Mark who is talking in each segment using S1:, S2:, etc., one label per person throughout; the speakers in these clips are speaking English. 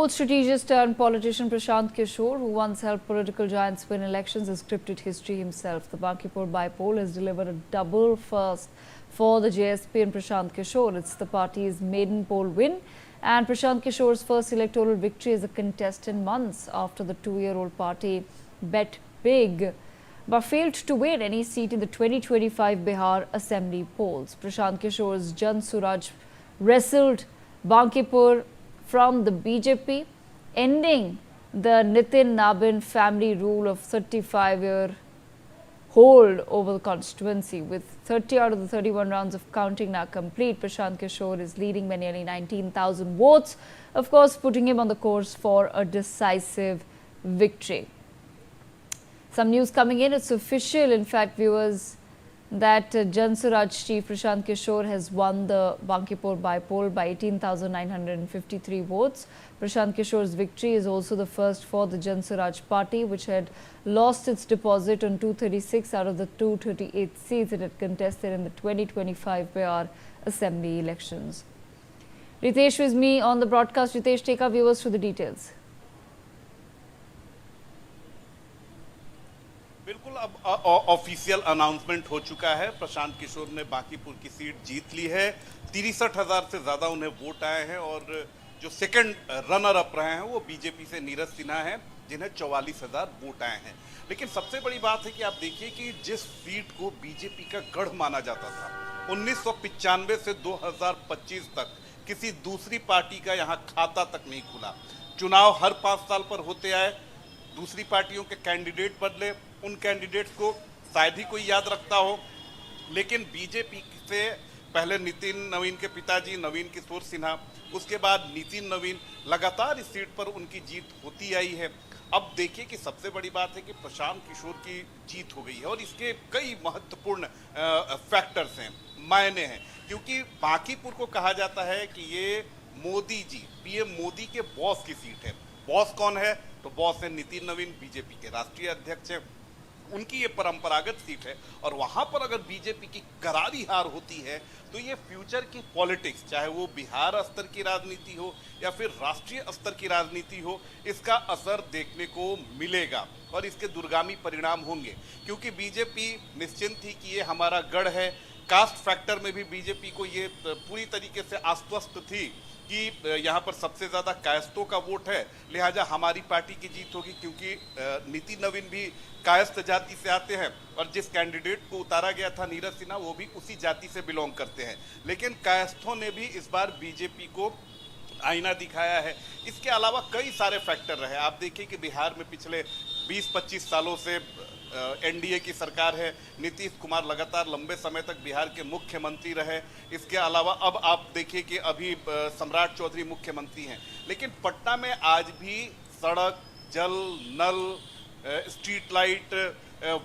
S1: Old strategist turned politician Prashant Kishore, who once helped political giants win elections, has scripted history himself. The Bankipur by-poll has delivered a double first for the JSP and Prashant Kishore. It's the party's maiden poll win and Prashant Kishore's first electoral victory as a contestant months after the two-year-old party bet big but failed to win any seat in the 2025 Bihar Assembly polls. Prashant Kishore's Jan Suraj wrestled Bankipur from the BJP, ending the Nitin Nabin family rule of 35-year hold over the constituency. With 30 out of the 31 rounds of counting now complete, Prashant Kishore is leading by nearly 19,000 votes, of course putting him on the course for a decisive victory. Some news coming in, it's official, in fact, viewers, that Jan Suraj chief Prashant Kishore has won the Bankipur by-poll by 18,953 votes. Prashant Kishore's victory is also the first for the Jan Suraj party, which had lost its deposit on 236 out of the 238 seats it had contested in the 2025 Bihar Assembly elections. Ritesh with me on the broadcast. Ritesh, take our viewers through the details.
S2: बिल्कुल, अब official announcement हो चुका है। प्रशांत किशोर ने बांकीपुर की seat जीत ली है। 63,000 से ज़्यादा उन्हें वोट आए हैं और जो सेकंड रनर अप रहे हैं वो बीजेपी से नीरज सिन्हा हैं, जिन्हें 44,000 वोट आए हैं। लेकिन सबसे बड़ी बात है कि आप देखिए कि जिस सीट को बीजेपी का गढ़ माना जाता था, 1995 से 2025 तक किसी दूसरी पार्टी का यहाँ खाता तक नहीं खुला। चुनाव हर 5 साल पर होते आए, दूसरी पार्टियों के कैंडिडेट बदले, उन कैंडिडेट्स को शायद ही कोई याद रखता हो, लेकिन बीजेपी से पहले नितिन नवीन के पिताजी नवीन किशोर सिन्हा, उसके बाद नितिन नवीन, लगातार इस सीट पर उनकी जीत होती आई है। अब देखिए कि सबसे बड़ी बात है कि प्रशांत किशोर की जीत हो गई है और इसके कई महत्वपूर्ण फैक्टर्स हैं, मायने हैं, क्योंकि बांकीपुर को कहा जाता है कि ये मोदी जी, पीएम मोदी के बॉस की सीट है। बॉस कौन है? तो बॉस है नितिन नवीन, बीजेपी के राष्ट्रीय अध्यक्ष हैं। उनकी ये परंपरागत सीट है और वहां पर अगर बीजेपी की करारी हार होती है तो ये फ्यूचर की पॉलिटिक्स, चाहे वो बिहार स्तर की राजनीति हो या फिर राष्ट्रीय स्तर की राजनीति हो, इसका असर देखने को मिलेगा और इसके दूरगामी परिणाम होंगे। क्योंकि बीजेपी निश्चिंत थी कि ये हमारा गढ़ है। कास्ट फैक्टर में भी बीजेपी को ये पूरी तरीके से आश्वस्त थी कि यहाँ पर सबसे ज़्यादा कायस्थों का वोट है, लिहाजा हमारी पार्टी की जीत होगी, क्योंकि नितिन नवीन भी कायस्थ जाति से आते हैं और जिस कैंडिडेट को उतारा गया था नीरज सिन्हा, वो भी उसी जाति से बिलोंग करते हैं। लेकिन कायस्थों ने भी इस बार बीजेपी को आईना दिखाया है। इसके अलावा कई सारे फैक्टर रहे। आप देखिए कि बिहार में पिछले 20-25 सालों से एनडीए की सरकार है। नीतीश कुमार लगातार लंबे समय तक बिहार के मुख्यमंत्री रहे। इसके अलावा अब आप देखिए कि अभी सम्राट चौधरी मुख्यमंत्री हैं। लेकिन पटना में आज भी सड़क, जल, नल, street light,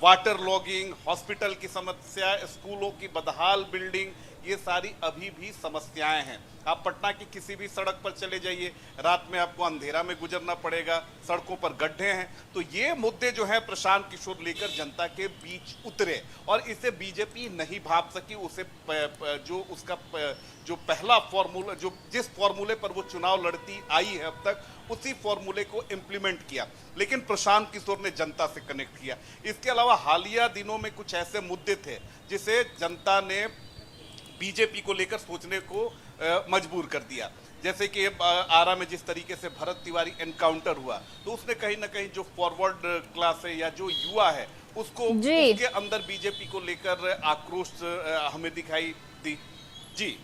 S2: water logging, hospital की समस्या, स्कूलों की बदहाल बिल्डिंग, ये सारी अभी भी समस्याएं हैं। आप पटना की किसी भी सड़क पर चले जाइए, रात में आपको अंधेरा में गुजरना पड़ेगा, सड़कों पर गड्ढे हैं। तो ये मुद्दे जो है प्रशांत किशोर लेकर जनता के बीच उतरे और इसे बीजेपी नहीं भाप सकी। उसे जो उसका जो पहला फॉर्मूला, जो जिस फॉर्मूले पर वो चुनाव लड़ती आई है अब तक, उसी फॉर्मूले को इम्प्लीमेंट किया। लेकिन प्रशांत किशोर ने जनता से कनेक्ट किया। इसके अलावा हालिया दिनों में कुछ ऐसे मुद्दे थे जिसे जनता ने बीजेपी को लेकर सोचने को मजबूर कर दिया। जैसे कि आरा में जिस तरीके से भरत तिवारी एनकाउंटर हुआ, तो उसने कहीं ना कहीं जो फॉरवर्ड क्लास है या जो युवा है उसको, उसके अंदर बीजेपी को लेकर आक्रोश हमें दिखाई दी। जी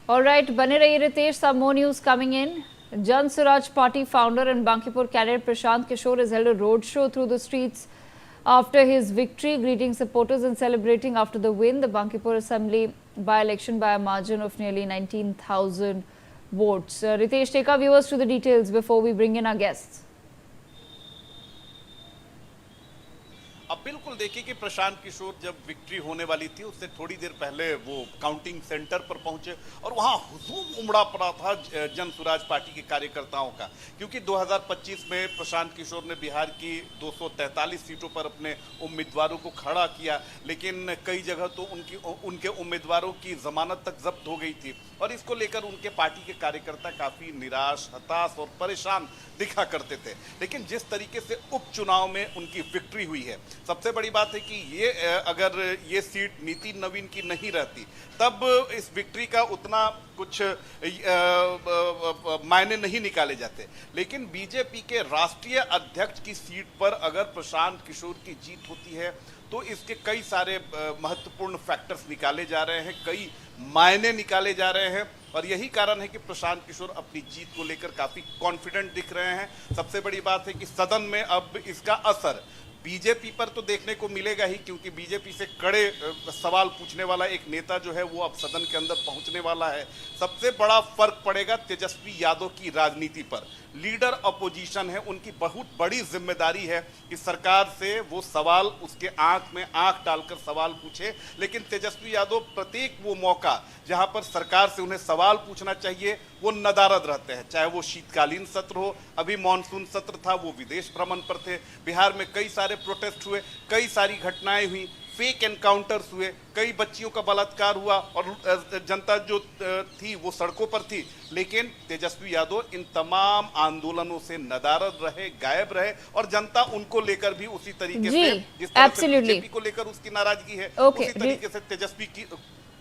S1: ऑलराइट, बने रहिए Ritesh, some more news coming in. Jan Suraj party founder and Bankipur candidate Prashant Kishore has held a roadshow through the streets after his victory, greeting supporters and celebrating after the win. The Bankipur Assembly by-election by a margin of nearly 19,000 votes. Ritesh, take our viewers through the details before we bring in our guests.
S2: अब बिल्कुल देखिए कि प्रशांत किशोर जब victory होने वाली थी उससे थोड़ी देर पहले वो काउंटिंग सेंटर पर पहुंचे और वहां हुजूम उमड़ा पड़ा था जन स्वराज पार्टी के कार्यकर्ताओं का, क्योंकि 2025 में प्रशांत किशोर ने बिहार की 243 सीटों पर अपने उम्मीदवारों को खड़ा किया, लेकिन कई जगह तो उनके उम्मीदवारों की जमानत तक जब्त हो गई थी और इसको लेकर उनके पार्टी के कार्यकर्ता काफी निराश, हताश और परेशान दिखा करते थे। लेकिन जिस तरीके से उपचुनाव में उनकी विक्ट्री हुई है, सबसे बड़ी बात है कि ये अगर ये सीट नितिन नवीन की नहीं रहती तब इस विक्ट्री का उतना कुछ मायने नहीं निकाले जाते। लेकिन बीजेपी के राष्ट्रीय अध्यक्ष की सीट पर अगर प्रशांत किशोर की जीत होती है तो इसके कई सारे महत्वपूर्ण फैक्टर्स निकाले जा रहे हैं, कई मायने निकाले जा रहे हैं और यही कारण है कि प्रशांत किशोर अपनी जीत को लेकर काफी कॉन्फिडेंट दिख रहे हैं। सबसे बड़ी बात है कि सदन में अब इसका असर बीजेपी पर तो देखने को मिलेगा ही, क्योंकि बीजेपी से कड़े सवाल पूछने वाला एक नेता जो है वो अब सदन के अंदर पहुंचने वाला है। सबसे बड़ा फर्क पड़ेगा तेजस्वी यादव की राजनीति पर। लीडर अपोजिशन है, उनकी बहुत बड़ी जिम्मेदारी है कि सरकार से वो सवाल उसके आंख में आंख डालकर सवाल पूछे, लेकिन तेजस्वी यादव प्रत्येक वो मौका जहां पर सरकार से उन्हें सवाल पूछना चाहिए वो नदारद रहते हैं। चाहे वो शीतकालीन सत्र हो, अभी मानसून सत्र था, वो विदेश भ्रमण पर थे, बिहार में कई सारे प्रोटेस्ट हुए, कई सारी घटनाएं हुई, फेक एनकाउंटर्स हुए, कई बच्चियों का बलात्कार हुआ और जनता जो थी वो सड़कों पर थी। लेकिन तेजस्वी यादव इन तमाम आंदोलनों से नदारद रहे, गायब रहे और जनता उनको लेकर भी उसी तरीके से, जिस तरह से बीजेपी को लेकर उसकी नाराजगी है, उसी तरीके से तेजस्वी की।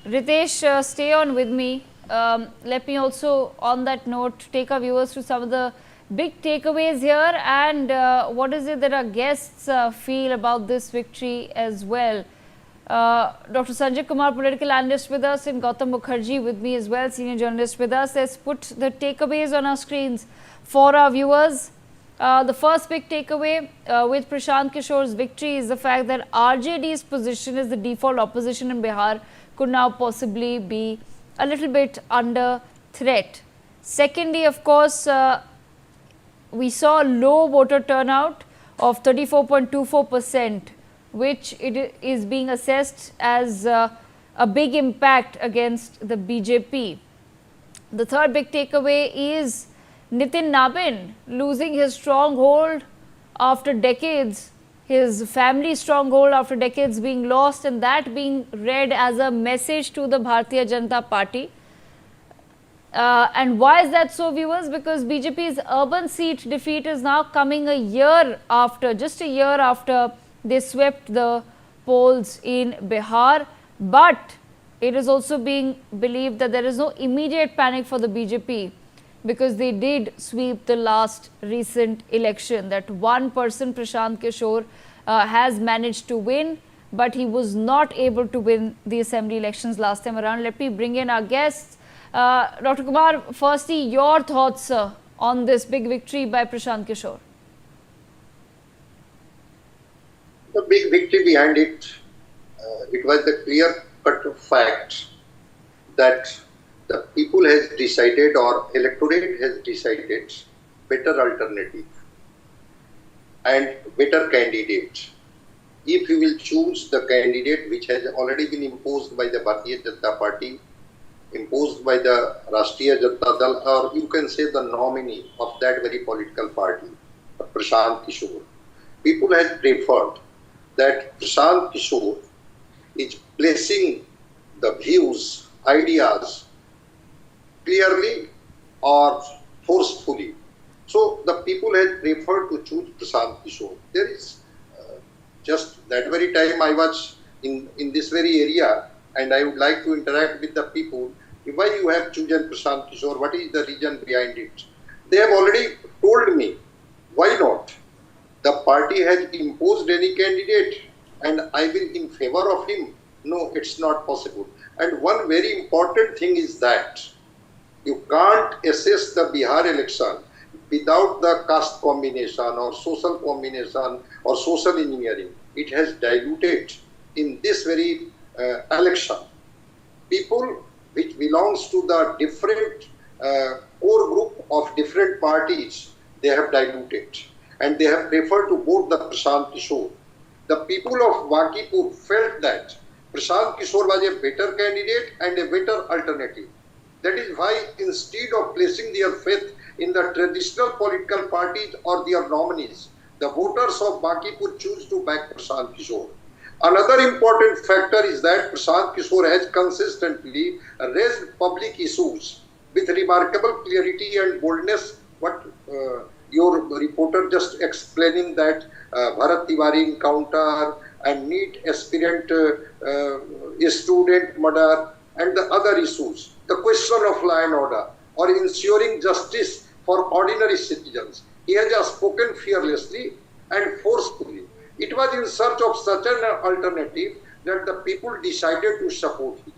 S1: Ritesh, stay on with me. Let me also, on that note, take our viewers to some of the big takeaways here and what is it that our guests feel about this victory as well. Dr. Sanjay Kumar, political analyst with us, and Gautam Mukherjee with me as well, senior journalist with us. Let's put the takeaways on our screens for our viewers. The first big takeaway with Prashant Kishore's victory is the fact that RJD's position as the default opposition in Bihar could now possibly be a little bit under threat. Secondly, of course, we saw a low voter turnout of 34.24%, which it is being assessed as a big impact against the BJP. The third big takeaway is Nitin Nabin losing his stronghold after decades, his family stronghold after decades being lost, and that being read as a message to the Bharatiya Janata Party. And why is that so, viewers? Because BJP's urban seat defeat is now coming a year after, just a year after they swept the polls in Bihar. But it is also being believed that there is no immediate panic for the BJP, because they did sweep the last recent election. That one person, Prashant Kishore, has managed to win, but he was not able to win the assembly elections last time around. Let me bring in our guests. Dr. Kumar, firstly, your thoughts on this big victory by Prashant Kishore.
S3: The big victory behind it, it was the clear-cut fact that the people has decided, or electorate has decided, better alternative and better candidate. If you will choose the candidate which has already been imposed by the Bharatiya Janata Party, imposed by the Rashtriya Janata Dal, or you can say the nominee of that very political party, Prashant Kishore, people have preferred that Prashant Kishore is placing the views, ideas clearly or forcefully. So the people have preferred to choose Prashant Kishore. There is just that very time I was in this very area, and I would like to interact with the people. Why you have chosen Prashant Kishore? What is the reason behind it? They have already told me. Why not? The party has imposed any candidate and I will in favor of him. No, it's not possible. And one very important thing is that you can't assess the Bihar election without the caste combination or social combination or social engineering. It has diluted in this very election. People which belongs to the different core group of different parties, they have diluted and they have preferred to vote the Prashant Kishore. the people of Bankipur felt that Prashant Kishore was a better candidate and a better alternative. That is why, instead of placing their faith in the traditional political parties or their nominees, the voters of Bankipur choose to back Prashant Kishore. Another important factor is that Prashant Kishore has consistently raised public issues with remarkable clarity and boldness. What your reporter just explaining that Bharat Tiwari encounter and NEET aspirant student murder and the other issues, the question of law and order or ensuring justice for ordinary citizens. He has spoken fearlessly and forcefully. It was in search of such an alternative that the people decided to support him.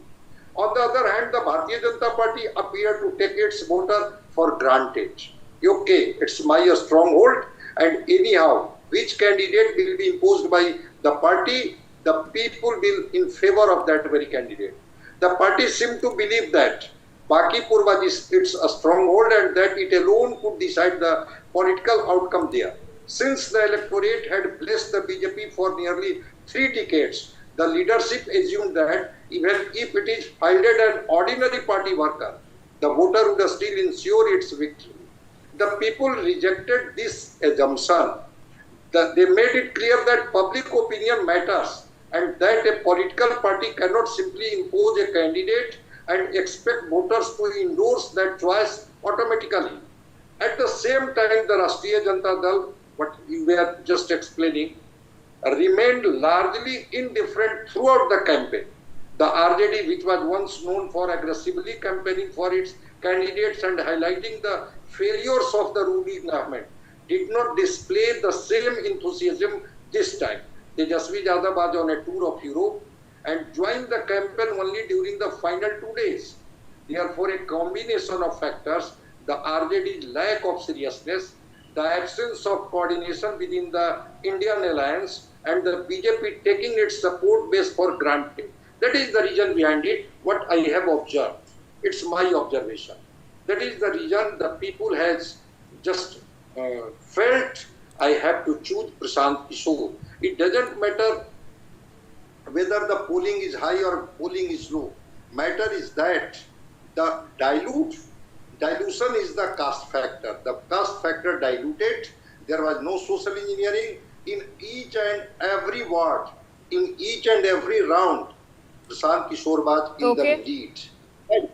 S3: On the other hand, the Bharatiya Janata Party appeared to take its voter for granted. Okay, it's my stronghold, and anyhow, which candidate will be imposed by the party, the people will in favor of that very candidate. The party seemed to believe that Bankipur was its stronghold and that it alone could decide the political outcome there. Since the electorate had blessed the BJP for nearly 3 decades, the leadership assumed that even if it is fielded an ordinary party worker, the voter would still ensure its victory. The people rejected this assumption. They made it clear that public opinion matters and that a political party cannot simply impose a candidate and expect voters to endorse that choice automatically. At the same time, the Rashtriya Janata Dal, what you were just explaining, remained largely indifferent throughout the campaign. The RJD, which was once known for aggressively campaigning for its candidates and highlighting the failures of the ruling government, did not display the same enthusiasm this time. Tejasvi Yadav was on a tour of Europe and joined the campaign only during the final 2 days. Therefore, a combination of factors, the RJD's lack of seriousness, the absence of coordination within the Indian alliance, and the BJP taking its support base for granted. That is the reason behind it, what I have observed. It's my observation. That is the reason the people has just felt I have to choose Prashant Kishore. It doesn't matter whether the polling is high or polling is low. Matter is that the dilution is the caste factor. The caste factor diluted. There was no social engineering in each and every ward, in each and every round. Prashant Kishore was in the lead. And